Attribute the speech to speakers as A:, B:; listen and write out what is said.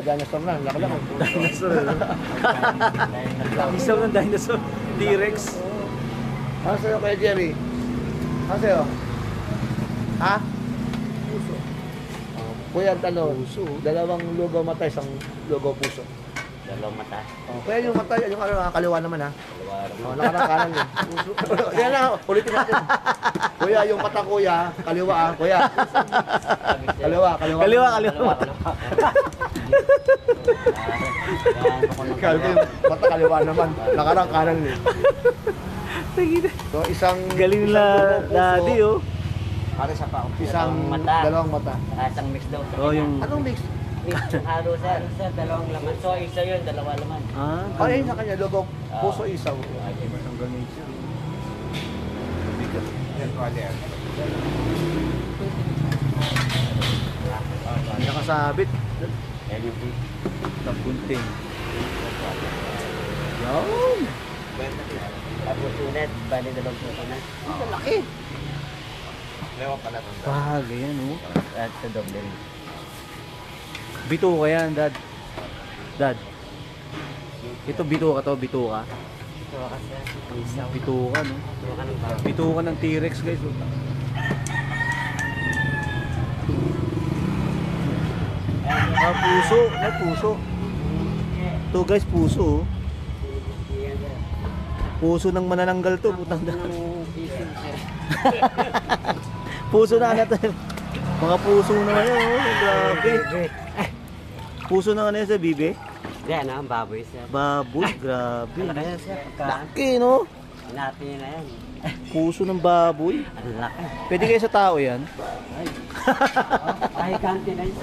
A: dinosaur na. Laki lang.
B: Dinosaur. Isaw ng dinosaur. T-Rex.
A: Ano sa'yo kaya Jerry? Ano sa'yo? Ha?
C: Puso.
A: Kuya ang tanong,
B: Puso.
A: dalawang lugaw mata, isang lugaw puso.
C: Dalawang mata.
A: Kuya yung mata, yung kaliwa naman ha.
C: Kaliwa.
A: Nakarang kanan yun. Puso. Kaya na, ulitin natin. Kuya, yung mata kuya, kaliwa ah. Kuya. Kaliwa.
B: Kaliwa.
A: Kaliwa yung mata kaliwa naman. Nakarang kanan yun. So isang
B: Galing
A: isang
B: na
A: lugaw puso,
B: daddy oh.
C: Para sa pa.
A: Isang dalawang mata.
C: Isang mix daw.
B: Oh, yung...
A: Anong mix?
C: Halo sir, dalawang laman. So isa yun, dalawa laman.
A: Ay, sa kanya, lugaw puso isaw.
B: Nakasabit.
C: LED.
B: Tapunting. Yan.
C: Tapos ulit, bali dalawang puso na.
A: Ang laki.
B: Bagay yan oh.
C: At sa doble rin.
B: Bito ka yan, Dad. Dad. Ito bito ka to, bito ka.
C: Ito kasi, isaw.
B: Bito ka no.
C: Ito ka ng bago.
B: Bito ka ng T-Rex guys. Oh. Puso. Ay, puso. Ito guys, puso oh. Puso ng manananggal to, putang da. Puso na natin. Mga puso na ngayon, oh. Grabe. Puso na ano yun sa bibe?
C: Yan ang baboy sir.
B: Baboy, grabe.
C: Ang laki yan sir, pagka
B: Laki no?
C: natin na yan.
B: Puso ng baboy.
C: Ang laki.
B: Pwede kayo sa tao yan?
C: Ay, kanti na yun.